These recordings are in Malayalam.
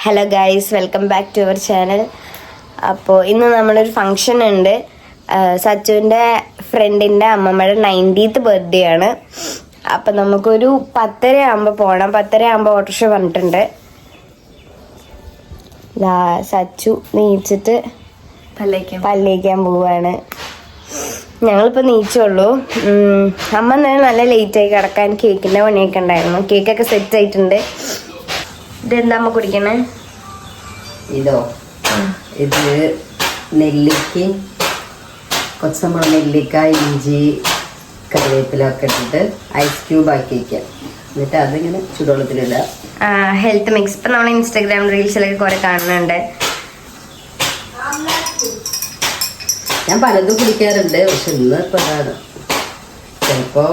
Hello guys, welcome back to our channel. അപ്പോൾ ഇന്ന് നമ്മളൊരു ഫങ്ഷൻ ഉണ്ട്. സച്ചുവിൻ്റെ ഫ്രണ്ടിൻ്റെ അമ്മമ്മയുടെ 90th ബർത്ത്ഡേ ആണ്. അപ്പം നമുക്കൊരു 10:30 ആകുമ്പോൾ പോകണം. 10:30 ആകുമ്പോൾ ഓട്ടോറിക്ഷ പറഞ്ഞിട്ടുണ്ട്. സച്ചു നീച്ചിട്ട് പല്ലേക്കാൻ പോവാണ്. ഞങ്ങളിപ്പോൾ നീച്ചുള്ളൂ. അമ്മ തന്നെ നല്ല ലേറ്റായി കിടക്കാൻ. കേക്കിൻ്റെ പണിയൊക്കെ ഉണ്ടായിരുന്നു. കേക്കൊക്കെ സെറ്റ് ആയിട്ടുണ്ട്. ഇതെന്താ അമ്മ കുടിക്കണേ? ഇതോ, ഇത് നെല്ലിക്ക, കൊച്ചമ്പളം, നെല്ലിക്ക, ഇഞ്ചി, കറിവേപ്പിലൊക്കെ ഇട്ടിട്ട് ഐസ് ക്യൂബ് ആക്കി വയ്ക്കുക. എന്നിട്ട് അതിങ്ങനെ ചൂടുവെള്ളത്തിലിടുക. Health mix. ഇപ്പം നമ്മൾ ഇൻസ്റ്റാഗ്രാം റീൽസിലൊക്കെ കുറെ കാണുന്നുണ്ട്. ഞാൻ പലതും കുടിക്കാറുണ്ട്, പക്ഷെ ഇന്ന് ഇപ്പൊ അതാണ്. ചിലപ്പോ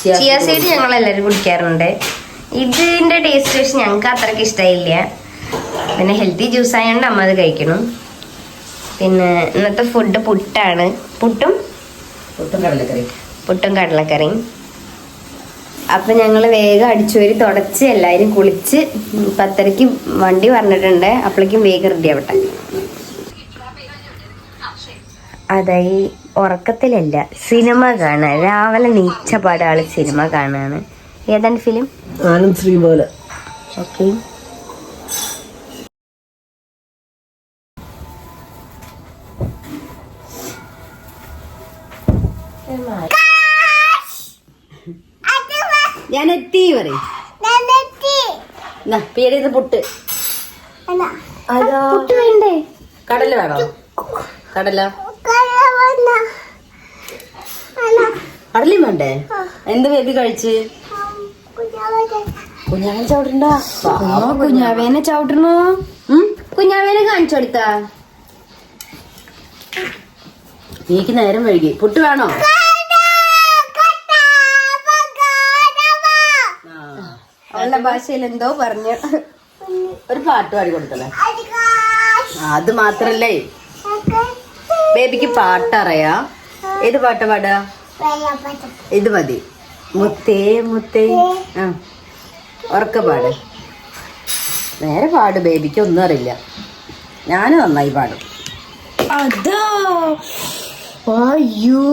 ചിയ സീഡ് ഞങ്ങൾ എല്ലാവരും കുടിക്കാറുണ്ട്. ഇതിന്റെ ടേസ്റ്റ് പക്ഷെ ഞങ്ങൾക്ക് അത്രയ്ക്ക് ഇഷ്ടമായില്ല. പിന്നെ ഹെൽത്തി ജ്യൂസ് ആയതുകൊണ്ട് അമ്മ അത് കഴിക്കണം. പിന്നെ ഇന്നത്തെ ഫുഡ് പുട്ടാണ്. പുട്ടും കടലക്കറിയും. അപ്പം ഞങ്ങൾ വേഗം അടിച്ചുവരി തുടച്ച് എല്ലാവരും കുളിച്ച് 10:30 വണ്ടി പറഞ്ഞിട്ടുണ്ട്. അപ്പോഴേക്കും വേഗം റെഡി ആവട്ടെ. അതായി ഉറക്കത്തിലല്ല, സിനിമ കാണാൻ. രാവിലെ നീച്ചപാട് ആള് സിനിമ കാണാണ്. ഏതാണ് ഫിലിം? ആനന്ദ് ശ്രീ പോലെ. ഓക്കെ. ഞാൻ എത്തി പറയും. പേര് പുട്ട്. പുട്ട് വേണ്ടേ? കടല വേണോ? കടലയും വേണ്ടേ? എന്ത് ബേബി കഴിച്ച്? കുഞ്ഞാവേനെ ചവിട്ടണ്ട. കുഞ്ഞാവേനെ ചവിട്ടണോ? കുഞ്ഞാവേനെ കാണിച്ചു കൊടുത്താ? എനിക്ക് നേരം വൈകി. പുട്ട് വേണോ? അവളുടെ ഭാഷയിൽ എന്തോ പറഞ്ഞു. ഒരു പാട്ട് പാടി കൊടുത്തല്ലേ? അത് മാത്രല്ലേ ബേബിക്ക് പാട്ടറിയാ. ഏത് പാട്ടാ പാടാ? ഇത് മതി. മുത്തേ മുത്തേ. ഉറക്ക പാട്. നേരെ പാട്. ബേബിക്ക് ഒന്നും അറിയില്ല. ഞാന് നന്നായി പാടും. അതോ, അയ്യോ,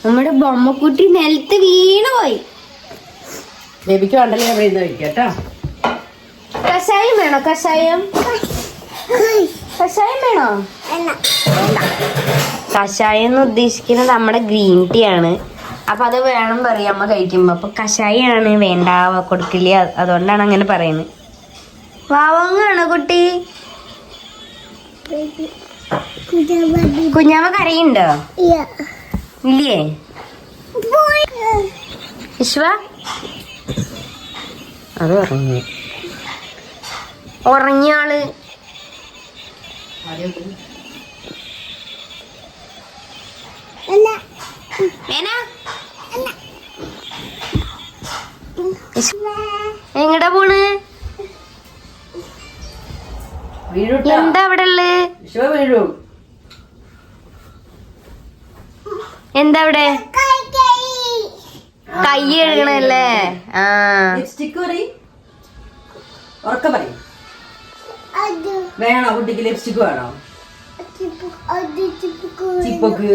നമ്മുടെ ബൊമ്മക്കുട്ടി നിലത്ത് വീണുപോയി. ബേബിക്ക് വേണ്ടല്ലേ? അവിടെ ഇന്ന് കഴിക്കാം കേട്ടോ. കഷായം വേണോ? കഷായം വേണോ? കഷായം എന്ന് ഉദ്ദേശിക്കുന്നത് നമ്മുടെ ഗ്രീൻ ടീ ആണ്. അപ്പൊ അത് വേണം പറയും അമ്മ കഴിക്കുമ്പോ. അപ്പൊ കഷായാണ് വേണ്ട, കൊടുക്കില്ല. അതുകൊണ്ടാണ് അങ്ങനെ പറയുന്നത്. വാവാങ്ങാണോ കുട്ടി? കുഞ്ഞാമ്മ കരയുണ്ടോ? ഇല്ലേ? വിശ്വ അത് ഉറങ്ങിയ ആള്. എങ്ങടാ പോണ്? എന്താ അവിടെ ഉള്ളത്? എന്താ അവിടെ? കൈ കഴുകണല്ലേ? വേണോ കുട്ടിക്ക്? ലിപ്സ്റ്റിക് വേണോ? ചിപ്പൊക്ക്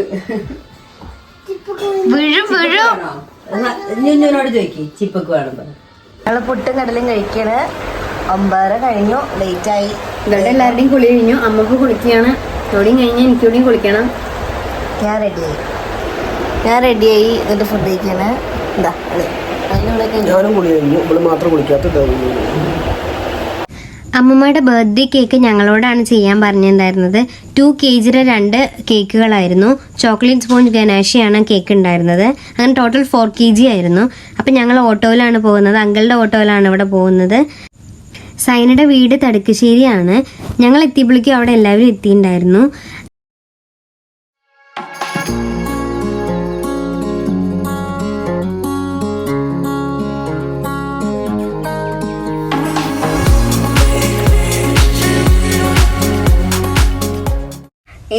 ഞോട് ചോദിക്കും. ചിപ്പൊക്ക് വേണം. ഞങ്ങള് പുട്ടും കടലും കഴിക്കണ്. 9:30 കഴിഞ്ഞു. ലേറ്റായി. ഇവരുടെ എല്ലാവരുടെയും കുളി കഴിഞ്ഞു. അമ്മക്ക് കുളിക്കുകയാണ്. ഇവിടെയും കഴിഞ്ഞാൽ എനിക്കൂടെയും കുളിക്കണം. ഞാൻ റെഡിയായി. എന്നിട്ട് ഫുഡ് കഴിക്കാണ്. എന്താ ഞാനും കുളി കഴിഞ്ഞു. ഇവിടെ മാത്രം കുളിക്കാത്ത. അമ്മമ്മയുടെ ബർത്ത്ഡേ കേക്ക് ഞങ്ങളോടാണ് ചെയ്യാൻ പറഞ്ഞിട്ടുണ്ടായിരുന്നത്. 2 kg 2 കേക്കുകളായിരുന്നു. ചോക്ലേറ്റ് സ്പോഞ്ച് ഗനാഷിയാണ് കേക്ക് ഉണ്ടായിരുന്നത്. അങ്ങനെ ടോട്ടൽ 4 kg ആയിരുന്നു. അപ്പം ഞങ്ങൾ ഓട്ടോയിലാണ് പോകുന്നത്. അങ്കിളുടെ ഓട്ടോയിലാണ് ഇവിടെ പോകുന്നത്. സൈനയുടെ വീട് തടുക്കശ്ശേരിയാണ്. ഞങ്ങൾ എത്തിയപ്പോഴേക്കും അവിടെ എല്ലാവരും എത്തിയിട്ടുണ്ടായിരുന്നു.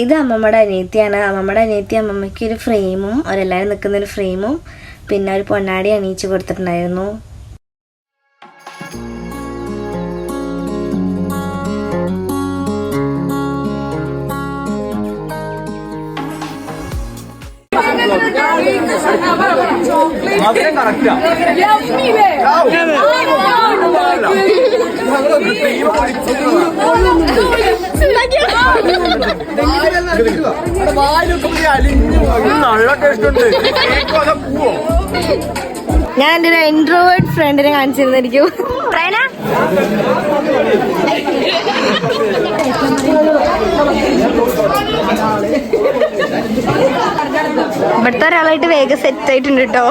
ഇത് അമ്മമ്മയുടെ അനിയത്തിയാണ്. അമ്മമ്മയുടെ അനിയത്തി അമ്മമ്മയ്ക്ക് ഒരു ഫ്രെയിമും അവരെല്ലാവരും നിൽക്കുന്നൊരു ഫ്രെയിമും പിന്നെ ഒരു പൊന്നാടി അണിയിച്ച് കൊടുത്തിട്ടുണ്ടായിരുന്നു. നല്ല ടേസ്റ്റ് ഉണ്ട്. ഞാൻ എൻ്റെ ഒരു ഇൻട്രോവേർട്ട് ഫ്രണ്ടിനെ കാണിച്ചിരുന്നായിരിക്കും. ഇവിടുത്തെ ഒരാളായിട്ട് വേഗം സെറ്റ് ആയിട്ടുണ്ട് കേട്ടോ.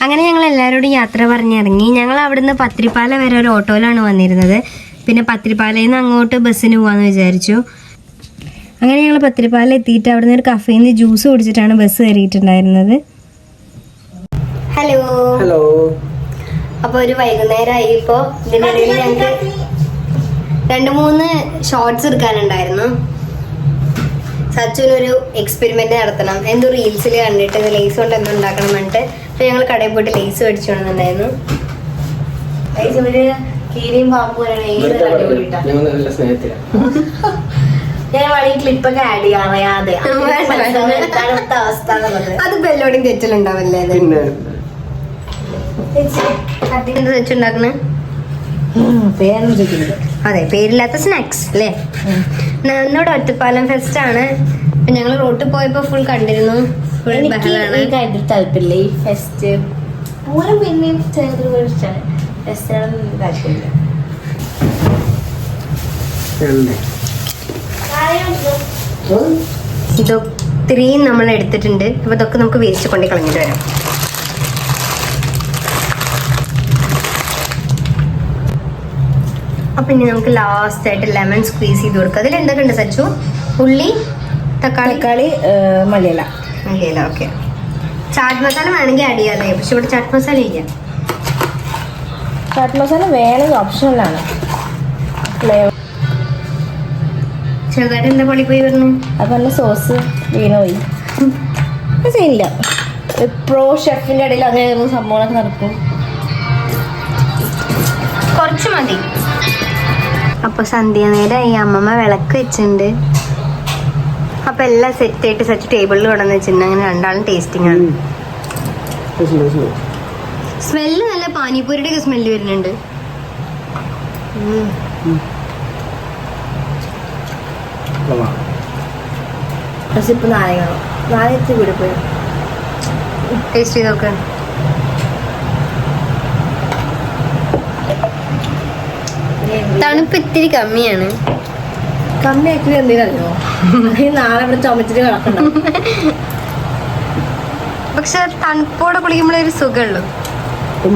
അങ്ങനെ ഞങ്ങൾ എല്ലാവരോടും യാത്ര പറഞ്ഞിറങ്ങി. ഞങ്ങൾ അവിടുന്ന് പത്രിപ്പാല വരെ ഒരു ഓട്ടോയിലാണ് വന്നിരുന്നത്. പിന്നെ പത്രിപ്പാലയിൽ നിന്ന് അങ്ങോട്ട് ബസ്സിന് പോകാമെന്ന് വിചാരിച്ചു. അങ്ങനെ ഞങ്ങൾ പത്രിപ്പാല എത്തിയിട്ട് അവിടുന്ന് ഒരു കഫേയിൽ നിന്ന് ജ്യൂസ് കുടിച്ചിട്ടാണ് ബസ് കയറിയിട്ടുണ്ടായിരുന്നത്. Hello hello. അപ്പോൾ ഒരു വൈകുന്നേരമായി. ഇപ്പോൾ ഇതിനിടയിൽ ഞങ്ങൾക്ക് 2-3 ഷോർട്സ് എടുക്കാനുണ്ടായിരുന്നു. സച്ചുവിനൊരു എക്സ്പെരിമെന്റ് നടത്തണം, എന്തോ റീൽസിൽ കണ്ടിട്ട് ലേസ് കൊണ്ട് എന്തോ ഉണ്ടാക്കണം പറഞ്ഞിട്ട്. അപ്പൊ ഞങ്ങൾ കടയിൽ പോയിട്ട് ലേസ് മേടിച്ചു കൊണ്ടുവന്നിട്ടുണ്ടായിരുന്നു. ഒരു കീരിയും പാമ്പും ഞങ്ങൾ നല്ല സ്നേഹത്തിലാണ്. ഞാൻ വേണമെങ്കിൽ ക്ലിപ്പൊക്കെ ആഡ് ചെയ്യാൻ അറിയാതെ അവസ്ഥ അത് ബെല്ലോടെയും തെറ്റിലുണ്ടാവല്ലേ? പിന്നെ എന്താ വെച്ചുണ്ടാക്കണേ? അതെ, പേരില്ലാത്ത സ്നാക്സ് അല്ലേ? എന്നോട് ഒറ്റപ്പാലം ഫെസ്റ്റ് ആണ്. ഞങ്ങൾ റോട്ടിൽ പോയപ്പോ ഫുൾ കണ്ടിരുന്നു. ഫുൾ ബഹളാണ്. താല്പര്യമില്ല ഈ ഫെസ്റ്റ് പൂരം. പിന്നെ ഇഷ്ടമാണ് ഫെസ്റ്റിനോടൊന്നും താല്പര്യമില്ല. ഇതൊത്തിരിയും നമ്മൾ എടുത്തിട്ടുണ്ട്. അപ്പൊ ഇതൊക്കെ നമുക്ക് വേസ്റ്റ് കൊണ്ടേ കളഞ്ഞിട്ട് വരാം. അപ്പൊ ഇനി നമുക്ക് ലാസ്റ്റ് ആയിട്ട് ലെമൺ സ്ക്വീസ് ചെയ്ത് കൊടുക്കാം. അതിൽ എന്തൊക്കെ ഉണ്ട് സച്ചു? ഉള്ളി, തക്കാളി, മലയില. ഓക്കെ. ചാറ്റ് മസാല വേണമെങ്കിൽ ആഡ് ചെയ്യാല്ലേ? പക്ഷെ ഇവിടെ ചാറ്റ് മസാല ഇല്ല. ചാറ്റ് മസാല വേണമെങ്കിൽ ഓപ്ഷനിലാണ്. ചെറുതായിട്ട് എന്താ പൊളി പോയി വരുന്നു? അപ്പൊ നല്ല സോസ് വീണുപോയി. സീനില്ല. പ്രോ ഷെഫിന്റെ ഇടയിൽ അങ്ങനെ സംഭവങ്ങളൊക്കെ നടക്കും. കുറച്ച് മതി. അപ്പൊ സന്ധ്യ നേരം ഈ അമ്മമ്മ വിളക്ക് വെച്ചിട്ടുണ്ട്. അപ്പൊ എല്ലാം സെറ്റ് ആയിട്ട് സച്ച് ടേബിളിൽ കൊണ്ടുവന്ന് വെച്ചിട്ടുണ്ട്. അങ്ങനെ രണ്ടാളും ടേസ്റ്റിംഗ് ആണ്. സ്മെല്ല് നല്ല പാനിപ്പൂരിയുടെ ഒക്കെ സ്മെല്ല് വരുന്നുണ്ട്. പക്ഷെ ഇപ്പൊ നാളെ കൂടെ പോയി ടേസ്റ്റ് ചെയ്ത് നോക്ക്. തണുപ്പ് ഇത്തിരി കമ്മിയാണ്. കമ്മിയാക്കി എന്തിനല്ലോ നാളെ ഇവിടെ ചുമച്ചിട്ട് കിടക്കണ്ട. പക്ഷെ തണുപ്പോടെ കുളിക്കുമ്പോഴേ ഒരു സുഖമുള്ളൂ.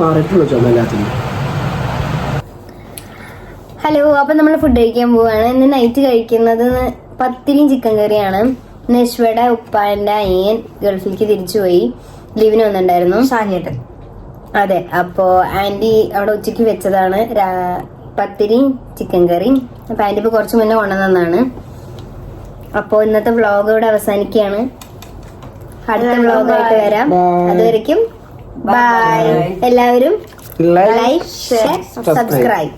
മാറിയിട്ടുള്ളൂ ചുമ എല്ലാത്തിനും. ഹലോ, അപ്പൊ നമ്മൾ ഫുഡ് കഴിക്കാൻ പോവാണ്. ഇന്ന് നൈറ്റ് കഴിക്കുന്നത് പത്തിരിയും ചിക്കൻ കറിയാണ്. നശ്വയുടെ ഉപ്പാന്റെ അനിയൻ ഗൾഫിലേക്ക് തിരിച്ചുപോയി. ലീവിന് വന്നിട്ടുണ്ടായിരുന്നു. സാനിയേട്ടൻ. അതെ, അപ്പോ ആന്റി അവിടെ ഉച്ചയ്ക്ക് വെച്ചതാണ് പത്തിരിയും ചിക്കൻ കറിയും. അപ്പൊ ആന്റി ഇപ്പൊ കുറച്ച് മുന്നേ കൊണ്ടുവന്നതാണ്. അപ്പോ ഇന്നത്തെ വ്ളോഗ് ഇവിടെ അവസാനിക്കുകയാണ്. അടുത്ത വ്ളോഗായിട്ട് വരാം. അതുവരയ്ക്കും ബൈ. എല്ലാവരും ലൈക്ക്, ഷെയർ, സബ്സ്ക്രൈബ്.